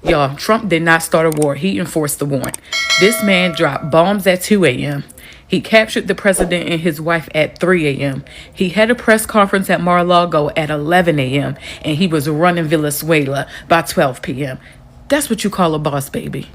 Y'all, Trump did not start a war. He enforced the warrant. This man dropped bombs at 2 a.m. He captured the president and his wife at 3 a.m. He had a press conference at Mar-a-Lago at 11 a.m. And he was running Venezuela by 12 p.m. That's what you call a boss, baby.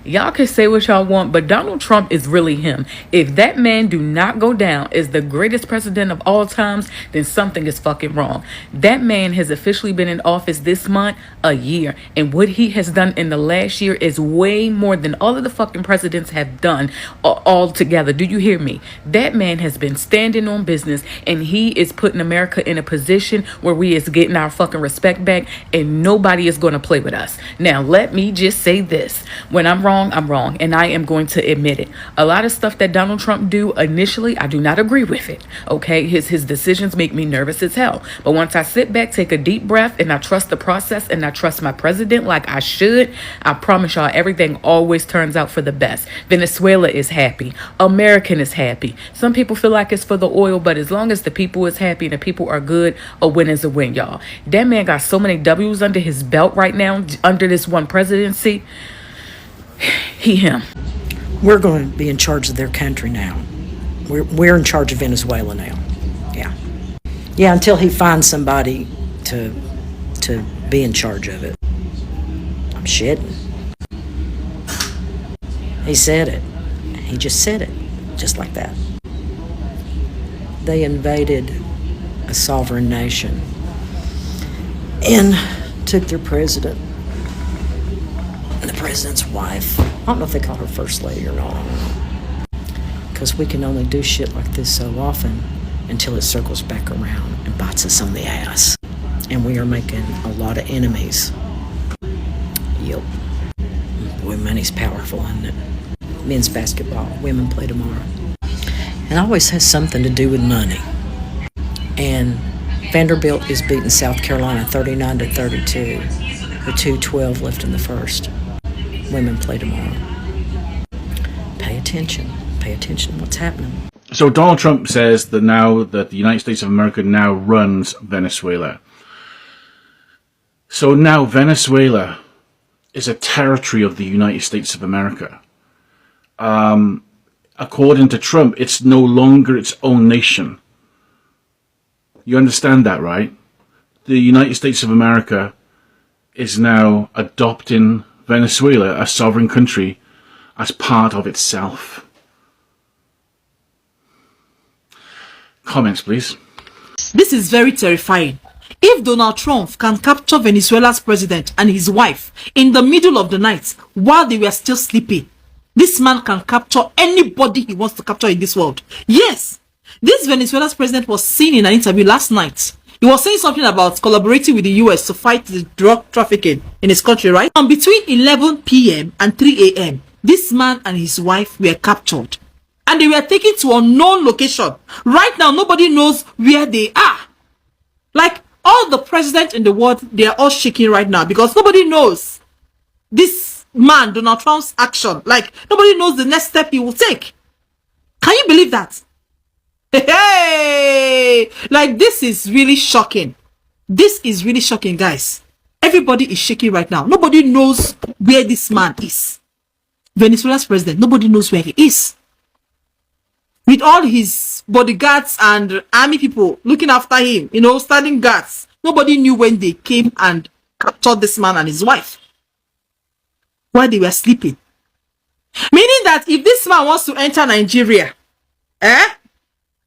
Y'all can say what y'all want, but Donald Trump is really him. If that man do not go down as the greatest president of all times, then something is fucking wrong. That man has officially been in office this month a year, and what he has done in the last year is way more than all of the fucking presidents have done all together. Do you hear me? That man has been standing on business, and he is putting America in a position where we is getting our fucking respect back, and nobody is going to play with us. Now, let me just say this. When I'm wrong, I'm wrong, and I am going to admit it. A lot of stuff that Donald Trump do initially, I do not agree with it. Okay, his decisions make me nervous as hell. But once I sit back, take a deep breath, and I trust the process, and I trust my president like I should, I promise y'all, everything always turns out for the best. Venezuela is happy. American is happy. Some people feel like it's for the oil, but as long as the people is happy and the people are good, a win is a win, y'all. That man got so many W's under his belt right now, under this one presidency. Him. We're going to be in charge of their country now. We're in charge of Venezuela now. Yeah, until he finds somebody to be in charge of it. I'm shitting. He said it. He just said it. Just like that. They invaded a sovereign nation and took their president. The president's wife. I don't know if they call her first lady or not. Because we can only do shit like this so often until it circles back around and bites us on the ass. And we are making a lot of enemies. Yep. Boy, money's powerful, isn't it? Men's basketball. Women play tomorrow. It always has something to do with money. And Vanderbilt is beating South Carolina 39-32 with 2:12 left in the first. Women play tomorrow. Pay attention. Pay attention to what's happening. So Donald Trump says that now that the United States of America now runs Venezuela. So now Venezuela is a territory of the United States of America. According to Trump, it's no longer its own nation. You understand that, right? The United States of America is now adopting Venezuela, a sovereign country, as part of itself. Comments, please. This is very terrifying. If Donald Trump can capture Venezuela's president and his wife in the middle of the night while they were still sleeping, this man can capture anybody he wants to capture in this world. Yes, this Venezuela's president was seen in an interview last night. He was saying something about collaborating with the US to fight the drug trafficking in his country, right? And between 11 p.m. and 3 a.m., this man and his wife were captured. And they were taken to a unknown location. Right now, nobody knows where they are. Like, all the presidents in the world, they are all shaking right now because nobody knows this man, Donald Trump's action. Like, nobody knows the next step he will take. Can you believe that? Hey, like, this is really shocking. This is really shocking, guys. Everybody is shaking right now. Nobody knows where this man is. Venezuela's president, nobody knows where he is. With all his bodyguards and army people looking after him, standing guards, nobody knew when they came and captured this man and his wife while they were sleeping. Meaning that if this man wants to enter Nigeria,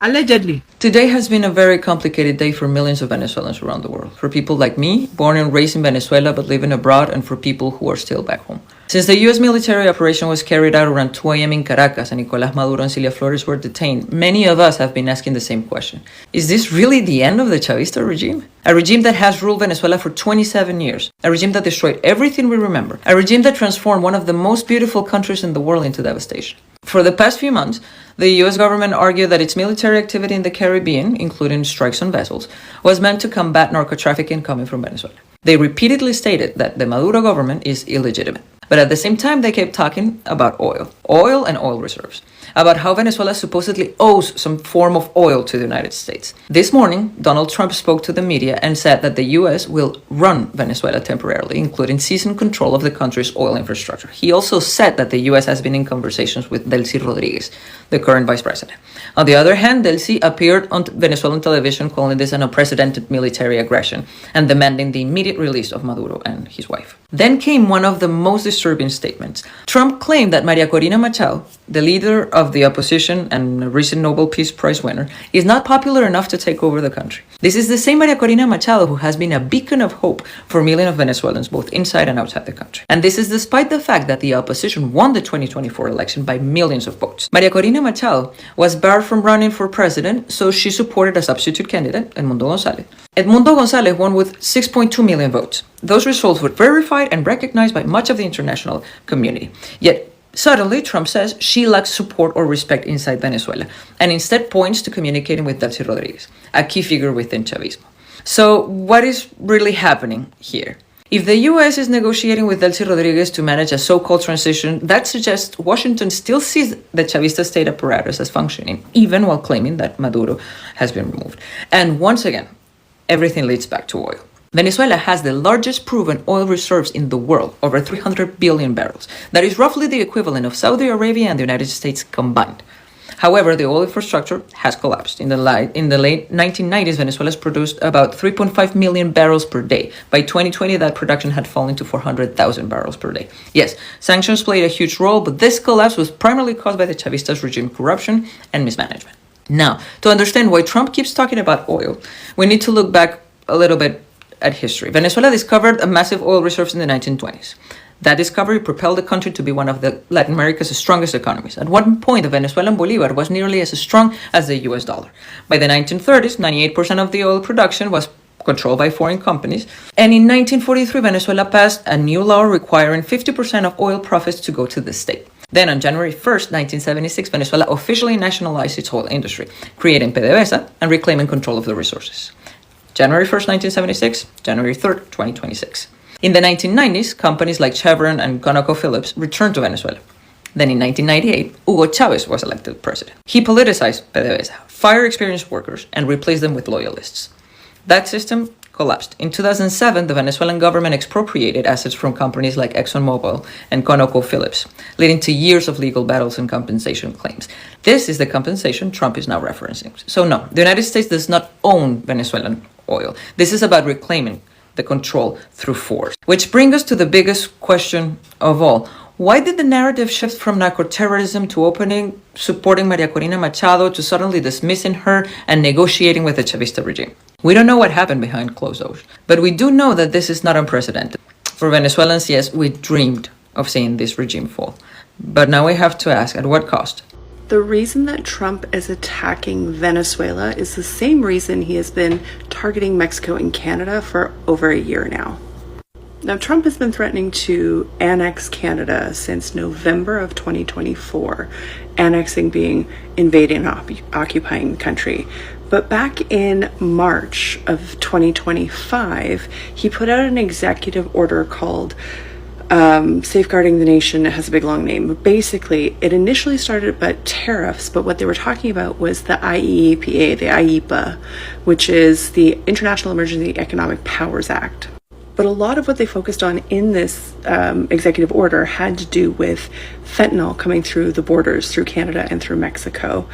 allegedly. Today has been a very complicated day for millions of Venezuelans around the world. For people like me, born and raised in Venezuela but living abroad, and for people who are still back home. Since the U.S. military operation was carried out around 2 a.m. in Caracas and Nicolás Maduro and Cilia Flores were detained, many of us have been asking the same question. Is this really the end of the Chavista regime? A regime that has ruled Venezuela for 27 years. A regime that destroyed everything we remember. A regime that transformed one of the most beautiful countries in the world into devastation. For the past few months, the U.S. government argued that its military activity in the Caribbean, including strikes on vessels, was meant to combat narco-trafficking coming from Venezuela. They repeatedly stated that the Maduro government is illegitimate. But at the same time, they kept talking about oil and oil reserves. about how Venezuela supposedly owes some form of oil to the United States. This morning, Donald Trump spoke to the media and said that the U.S. will run Venezuela temporarily, including seizing control of the country's oil infrastructure. He also said that the U.S. has been in conversations with Delcy Rodriguez, the current vice president. On the other hand, Delcy appeared on Venezuelan television calling this an unprecedented military aggression and demanding the immediate release of Maduro and his wife. Then came one of the most disturbing statements. Trump claimed that Maria Corina Machado, the leader of the opposition and a recent Nobel Peace Prize winner, is not popular enough to take over the country. This is the same Maria Corina Machado who has been a beacon of hope for millions of Venezuelans, both inside and outside the country. And this is despite the fact that the opposition won the 2024 election by millions of votes. Maria Corina Machado was barred from running for president, so she supported a substitute candidate, Edmundo González. Edmundo González won with 6.2 million votes. Those results were verified and recognized by much of the international community. Yet, suddenly, Trump says she lacks support or respect inside Venezuela, and instead points to communicating with Delcy Rodriguez, a key figure within Chavismo. So, what is really happening here? If the U.S. is negotiating with Delcy Rodriguez to manage a so-called transition, that suggests Washington still sees the Chavista state apparatus as functioning, even while claiming that Maduro has been removed. And once again, everything leads back to oil. Venezuela has the largest proven oil reserves in the world, over 300 billion barrels. That is roughly the equivalent of Saudi Arabia and the United States combined. However, the oil infrastructure has collapsed. In the late 1990s, Venezuela produced about 3.5 million barrels per day. By 2020, that production had fallen to 400,000 barrels per day. Yes, sanctions played a huge role, but this collapse was primarily caused by the Chavistas' regime corruption and mismanagement. Now, to understand why Trump keeps talking about oil, we need to look back a little bit at history. Venezuela discovered a massive oil reserves in the 1920s. That discovery propelled the country to be one of Latin America's strongest economies. At one point, the Venezuelan bolivar was nearly as strong as the US dollar. By the 1930s, 98% of the oil production was controlled by foreign companies. And in 1943, Venezuela passed a new law requiring 50% of oil profits to go to the state. Then on January 1st, 1976, Venezuela officially nationalized its oil industry, creating PDVSA and reclaiming control of the resources. January 1st, 1976, January 3rd, 2026. In the 1990s, companies like Chevron and ConocoPhillips returned to Venezuela. Then in 1998, Hugo Chavez was elected president. He politicized PDVSA, fired experienced workers, and replaced them with loyalists. That system collapsed. In 2007, the Venezuelan government expropriated assets from companies like ExxonMobil and ConocoPhillips, leading to years of legal battles and compensation claims. This is the compensation Trump is now referencing. So no, the United States does not own Venezuelan oil. This is about reclaiming the control through force. Which brings us to the biggest question of all. Why did the narrative shift from narco-terrorism to supporting Maria Corina Machado to suddenly dismissing her and negotiating with the Chavista regime? We don't know what happened behind closed doors, but we do know that this is not unprecedented. For Venezuelans, yes, we dreamed of seeing this regime fall. But now we have to ask, at what cost? The reason that Trump is attacking Venezuela is the same reason he has been targeting Mexico and Canada for over a year now. Now, Trump has been threatening to annex Canada since November of 2024, annexing being invading and occupying the country. But back in March of 2025, he put out an executive order called Safeguarding the Nation. It has a big long name, but basically it initially started about tariffs, but what they were talking about was the IEEPA, the IEEPA, which is the International Emergency Economic Powers Act. But a lot of what they focused on in this executive order had to do with fentanyl coming through the borders, through Canada and through Mexico.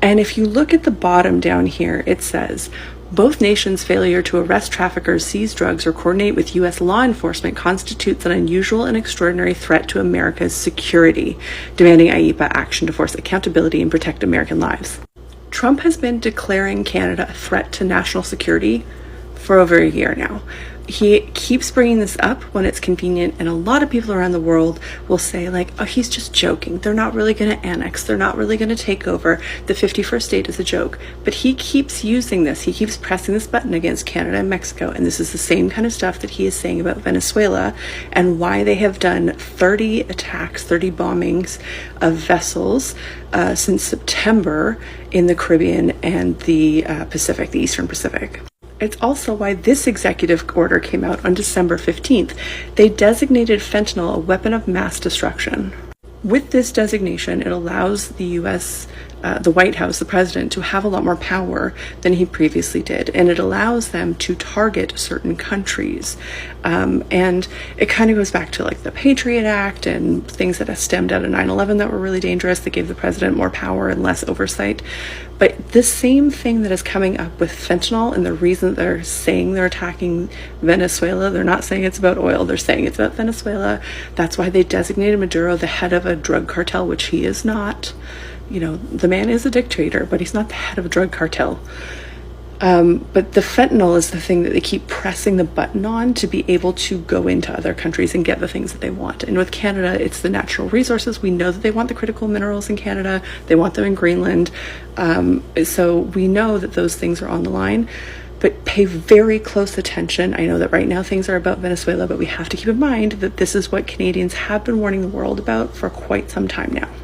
And if you look at the bottom down here, it says, both nations' failure to arrest traffickers, seize drugs, or coordinate with U.S. law enforcement constitutes an unusual and extraordinary threat to America's security, demanding IEEPA action to force accountability and protect American lives. Trump has been declaring Canada a threat to national security for over a year now. He keeps bringing this up when it's convenient, and a lot of people around the world will say, like, oh, he's just joking. They're not really going to annex. They're not really going to take over. The 51st state is a joke. But he keeps using this. He keeps pressing this button against Canada and Mexico, and this is the same kind of stuff that he is saying about Venezuela and why they have done 30 attacks, 30 bombings of vessels since September in the Caribbean and the Pacific, the Eastern Pacific. It's also why this executive order came out on December 15th. They designated fentanyl a weapon of mass destruction. with this designation, it allows the U.S., the White House, the president, to have a lot more power than he previously did. And it allows them to target certain countries. And it kind of goes back to like the Patriot Act and things that have stemmed out of 9/11 that were really dangerous, that gave the president more power and less oversight. But the same thing that is coming up with fentanyl, and the reason they're saying they're attacking Venezuela, they're not saying it's about oil, they're saying it's about Venezuela. That's why they designated Maduro the head of a drug cartel, which he is not. You know, the man is a dictator, but he's not the head of a drug cartel. But the fentanyl is the thing that they keep pressing the button on to be able to go into other countries and get the things that they want. And with Canada, it's the natural resources. We know that they want the critical minerals in Canada. They want them in Greenland. So we know that those things are on the line. But pay very close attention. I know that right now things are about Venezuela, but we have to keep in mind that this is what Canadians have been warning the world about for quite some time now.